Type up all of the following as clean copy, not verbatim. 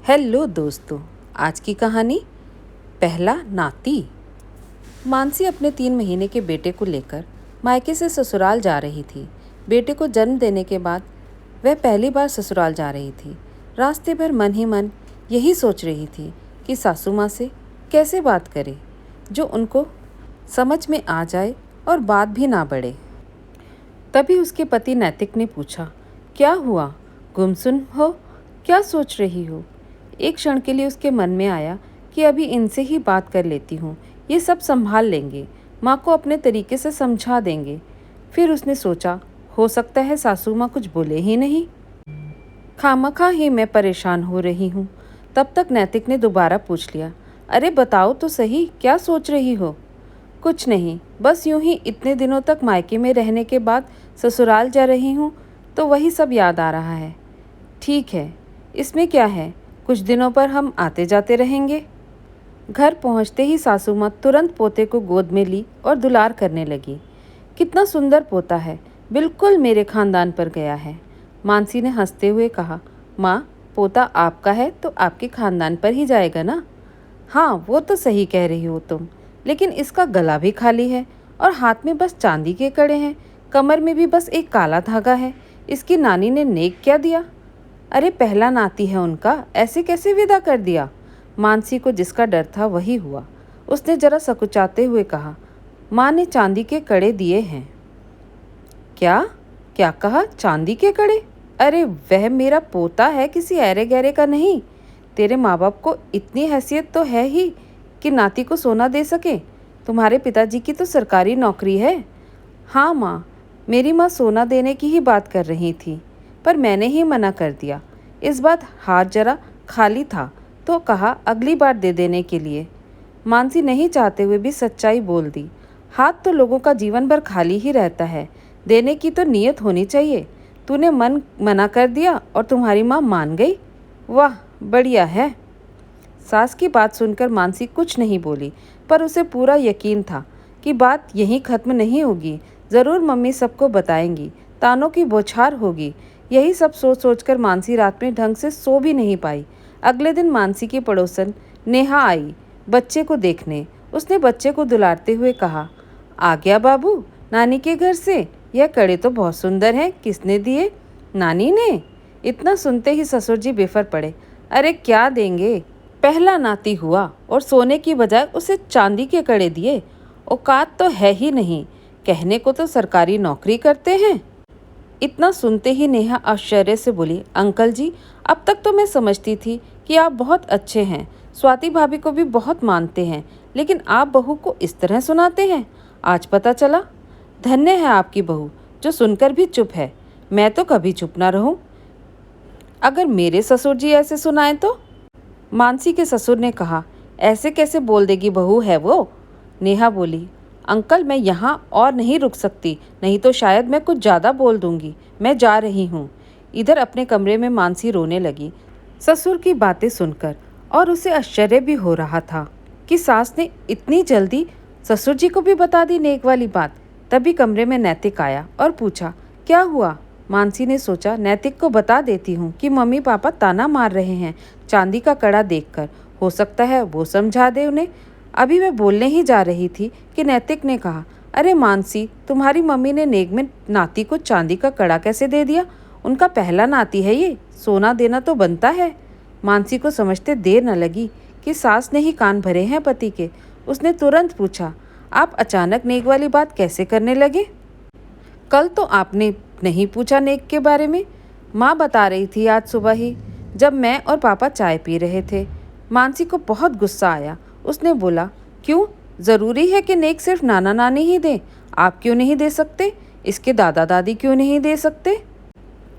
Hello दोस्तों, आज की कहानी पहला नाती। मानसी अपने 3 महीने के बेटे को लेकर मायके से ससुराल जा रही थी। बेटे को जन्म देने के बाद वह पहली बार ससुराल जा रही थी। रास्ते भर मन ही मन यही सोच रही थी कि सासू माँ से कैसे बात करे जो उनको समझ में आ जाए और बात भी ना बढ़े। तभी उसके पति नैतिक ने पूछा, क्या हुआ, गुमसुम हो, क्या सोच रही हो? एक क्षण के लिए उसके मन में आया कि अभी इनसे ही बात कर लेती हूँ, ये सब संभाल लेंगे, माँ को अपने तरीके से समझा देंगे। फिर उसने सोचा, हो सकता है सासू माँ कुछ बोले ही नहीं, खामखा ही मैं परेशान हो रही हूँ। तब तक नैतिक ने दोबारा पूछ लिया, अरे बताओ तो सही, क्या सोच रही हो? कुछ नहीं, बस यूं ही इतने दिनों तक मायके में रहने के बाद ससुराल जा रही हूँ तो वही सब याद आ रहा है। ठीक है, इसमें क्या है, कुछ दिनों पर हम आते जाते रहेंगे। घर पहुंचते ही सासू माँ तुरंत पोते को गोद में ली और दुलार करने लगी। कितना सुंदर पोता है, बिल्कुल मेरे खानदान पर गया है। मानसी ने हंसते हुए कहा, माँ पोता आपका है तो आपके खानदान पर ही जाएगा ना? हाँ वो तो सही कह रही हो तुम, लेकिन इसका गला भी खाली है और हाथ में बस चांदी के कड़े हैं, कमर में भी बस एक काला धागा है। इसकी नानी ने नेक क्या दिया? अरे पहला नाती है उनका, ऐसे कैसे विदा कर दिया? मानसी को जिसका डर था वही हुआ। उसने जरा सकुचाते हुए कहा, माँ ने चांदी के कड़े दिए हैं। क्या क्या कहा? चांदी के कड़े? अरे वह मेरा पोता है, किसी ऐरे गहरे का नहीं। तेरे माँ बाप को इतनी हैसियत तो है ही कि नाती को सोना दे सके। तुम्हारे पिताजी की तो सरकारी नौकरी है। हाँ माँ, मेरी माँ सोना देने की ही बात कर रही थी, पर मैंने ही मना कर दिया। इस बात हाथ जरा खाली था तो कहा अगली बार दे देने के लिए। मानसी नहीं चाहते हुए भी सच्चाई बोल दी। हाथ तो लोगों का जीवन भर खाली ही रहता है, देने की तो नीयत होनी चाहिए। तूने मना कर दिया और तुम्हारी माँ मान गई। वाह बढ़िया है। सास की बात सुनकर मानसी कुछ नहीं बोली, पर उसे पूरा यकीन था कि बात यहीं खत्म नहीं होगी। ज़रूर मम्मी सबको बताएंगी, तानों की बौछार होगी। यही सब सोच सोचकर मानसी रात में ढंग से सो भी नहीं पाई। अगले दिन मानसी की पड़ोसन नेहा आई बच्चे को देखने। उसने बच्चे को दुलारते हुए कहा, आ गया बाबू नानी के घर से? यह कड़े तो बहुत सुंदर हैं, किसने दिए? नानी ने। इतना सुनते ही ससुर जी बेफर पड़े। अरे क्या देंगे, पहला नाती हुआ और सोने की बजाय उसे चांदी के कड़े दिए। औकात तो है ही नहीं, कहने को तो सरकारी नौकरी करते हैं। इतना सुनते ही नेहा आश्चर्य से बोली, अंकल जी अब तक तो मैं समझती थी कि आप बहुत अच्छे हैं, स्वाति भाभी को भी बहुत मानते हैं, लेकिन आप बहू को इस तरह सुनाते हैं, आज पता चला। धन्य है आपकी बहू जो सुनकर भी चुप है, मैं तो कभी चुप ना रहूं। अगर मेरे ससुर जी ऐसे सुनाएं तो? मानसी के ससुर ने कहा, ऐसे कैसे बोल देगी, बहू है वो। नेहा बोली, अंकल मैं यहाँ और नहीं रुक सकती, नहीं तो शायद मैं कुछ ज़्यादा बोल दूँगी। मैं जा रही हूँ। इधर अपने कमरे में मानसी रोने लगी ससुर की बातें सुनकर, और उसे आश्चर्य भी हो रहा था कि सास ने इतनी जल्दी ससुर जी को भी बता दी नेक वाली बात। तभी कमरे में नैतिक आया और पूछा, क्या हुआ? मानसी ने सोचा नैतिक को बता देती हूँ कि मम्मी पापा ताना मार रहे हैं चांदी का कड़ा देखकर, हो सकता है वो समझा दे उन्हें। अभी मैं बोलने ही जा रही थी कि नैतिक ने कहा, अरे मानसी तुम्हारी मम्मी ने नेक में नाती को चांदी का कड़ा कैसे दे दिया? उनका पहला नाती है ये, सोना देना तो बनता है। मानसी को समझते देर न लगी कि सास ने ही कान भरे हैं पति के। उसने तुरंत पूछा, आप अचानक नेक वाली बात कैसे करने लगे? कल तो आपने नहीं पूछा नेक के बारे में। माँ बता रही थी आज सुबह ही, जब मैं और पापा चाय पी रहे थे। मानसी को बहुत गुस्सा आया। उसने बोला, क्यों, ज़रूरी है कि नेक सिर्फ नाना नानी ही दें? आप क्यों नहीं दे सकते? इसके दादा दादी क्यों नहीं दे सकते?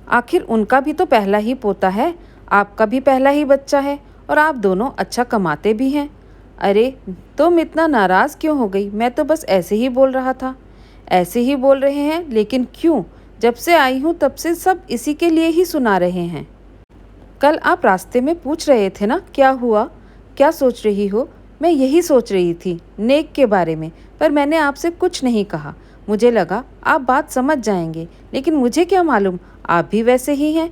आखिर उनका भी तो पहला ही पोता है, आपका भी पहला ही बच्चा है, और आप दोनों अच्छा कमाते भी हैं। अरे तुम इतना नाराज़ क्यों हो गई? मैं तो बस ऐसे ही बोल रहा था। ऐसे ही बोल रहे हैं, लेकिन क्यों? जब से आई हूँ तब से सब इसी के लिए ही सुना रहे हैं। कल आप रास्ते में पूछ रहे थे ना, क्या हुआ, क्या सोच रही हो? मैं यही सोच रही थी, नेक के बारे में, पर मैंने आपसे कुछ नहीं कहा। मुझे लगा आप बात समझ जाएंगे, लेकिन मुझे क्या मालूम आप भी वैसे ही हैं।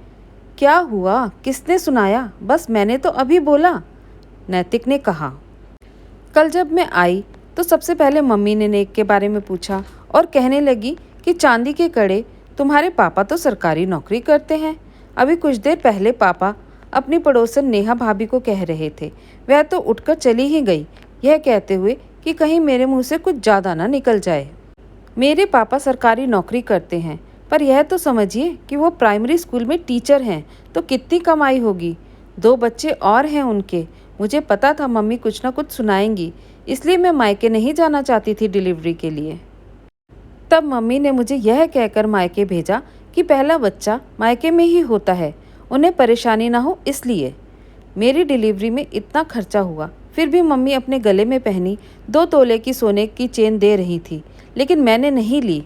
क्या हुआ? किसने सुनाया? बस मैंने तो अभी बोला, नैतिक ने कहा। कल जब मैं आई तो सबसे पहले मम्मी ने नेक के बारे में पूछा और कहने लगी कि चांदी के कड़े, तुम्हारे पापा तो सरकारी नौकरी करते हैं। अभी कुछ देर पहले पापा अपनी पड़ोसन नेहा भाभी को कह रहे थे। वह तो उठकर चली ही गई, यह कहते हुए कि कहीं मेरे मुंह से कुछ ज़्यादा ना निकल जाए। मेरे पापा सरकारी नौकरी करते हैं, पर यह तो समझिए कि वो प्राइमरी स्कूल में टीचर हैं, तो कितनी कमाई होगी। 2 बच्चे और हैं उनके। मुझे पता था मम्मी कुछ ना कुछ सुनाएंगी, इसलिए मैं मायके नहीं जाना चाहती थी डिलीवरी के लिए। तब मम्मी ने मुझे यह कहकर मायके भेजा कि पहला बच्चा मायके में ही होता है, उन्हें परेशानी ना हो इसलिए। मेरी डिलीवरी में इतना खर्चा हुआ, फिर भी मम्मी अपने गले में पहनी 2 तोले की सोने की चेन दे रही थी, लेकिन मैंने नहीं ली।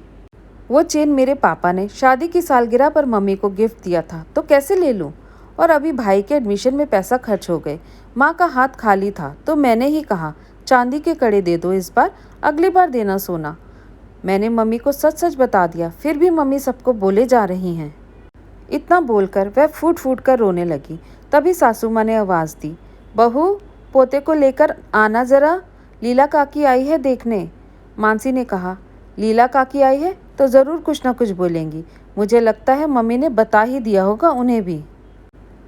वो चेन मेरे पापा ने शादी की सालगिरह पर मम्मी को गिफ्ट दिया था, तो कैसे ले लूँ? और अभी भाई के एडमिशन में पैसा खर्च हो गए। माँ का हाथ खाली था, तो मैंने ही कहा चांदी के कड़े दे दो इस बार, अगली बार देना सोना। मैंने मम्मी को सच सच बता दिया, फिर भी मम्मी सबको बोले जा रही हैं। इतना बोलकर वह फूट फूट कर रोने लगी। तभी सासू माँ ने आवाज़ दी, बहू पोते को लेकर आना ज़रा, लीला काकी आई है देखने। मानसी ने कहा, लीला काकी आई है तो ज़रूर कुछ ना कुछ बोलेंगी। मुझे लगता है मम्मी ने बता ही दिया होगा उन्हें भी।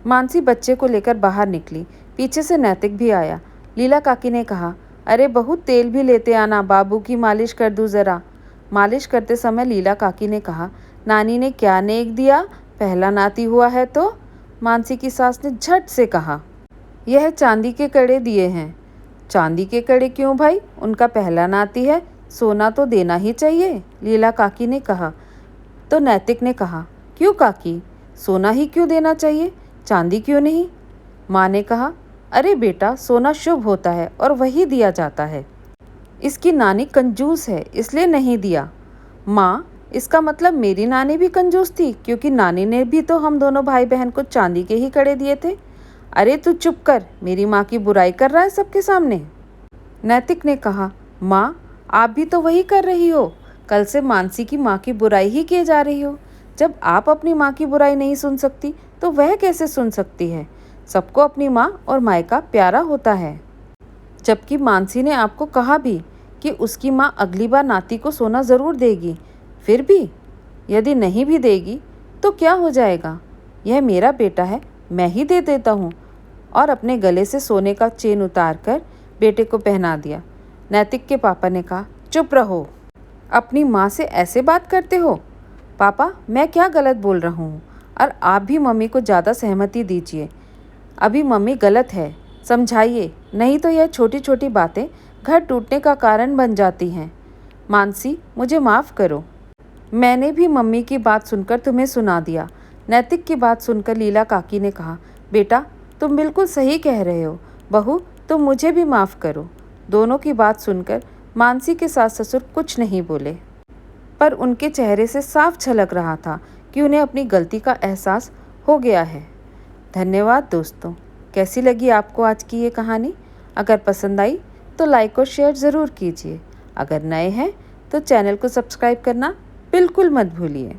मानसी बच्चे को लेकर बाहर निकली। पीछे से नैतिक भी आया। लीला काकी ने कहा, अरे बहू तेल भी लेते आना, बाबू की मालिश कर दूँ ज़रा। मालिश करते समय लीला काकी ने कहा, नानी ने क्या नेक दिया, पहला नाती हुआ है तो? मानसी की सास ने झट से कहा, यह चांदी के कड़े दिए हैं। चांदी के कड़े क्यों भाई? उनका पहला नाती है, सोना तो देना ही चाहिए, लीला काकी ने कहा। तो नैतिक ने कहा, क्यों काकी, सोना ही क्यों देना चाहिए, चांदी क्यों नहीं? माँ ने कहा, अरे बेटा सोना शुभ होता है और वही दिया जाता है। इसकी नानी कंजूस है इसलिए नहीं दिया। माँ, इसका मतलब मेरी नानी भी कंजूस थी, क्योंकि नानी ने भी तो हम दोनों भाई बहन को चांदी के ही कड़े दिए थे। अरे तू चुप कर, मेरी माँ की बुराई कर रहा है सबके सामने। नैतिक ने कहा, माँ आप भी तो वही कर रही हो, कल से मानसी की माँ की बुराई ही किए जा रही हो। जब आप अपनी माँ की बुराई नहीं सुन सकती तो वह कैसे सुन सकती है? सबको अपनी माँ और मायका प्यारा होता है। जबकि मानसी ने आपको कहा भी कि उसकी माँ अगली बार नाती को सोना ज़रूर देगी। फिर भी यदि नहीं भी देगी तो क्या हो जाएगा? यह मेरा बेटा है, मैं ही दे देता हूँ। और अपने गले से सोने का चेन उतार कर बेटे को पहना दिया। नैतिक के पापा ने कहा, चुप रहो, अपनी माँ से ऐसे बात करते हो? पापा मैं क्या गलत बोल रहा हूँ? और आप भी मम्मी को ज़्यादा सहमति दीजिए। अभी मम्मी गलत है, समझाइए, नहीं तो यह छोटी छोटी बातें घर टूटने का कारण बन जाती हैं। मानसी मुझे माफ़ करो, मैंने भी मम्मी की बात सुनकर तुम्हें सुना दिया। नैतिक की बात सुनकर लीला काकी ने कहा, बेटा तुम बिल्कुल सही कह रहे हो, बहू तुम मुझे भी माफ़ करो। दोनों की बात सुनकर मानसी के सास ससुर कुछ नहीं बोले, पर उनके चेहरे से साफ झलक रहा था कि उन्हें अपनी गलती का एहसास हो गया है। धन्यवाद दोस्तों। कैसी लगी आपको आज की ये कहानी? अगर पसंद आई तो लाइक और शेयर ज़रूर कीजिए। अगर नए हैं तो चैनल को सब्सक्राइब करना बिल्कुल मत भूलिए।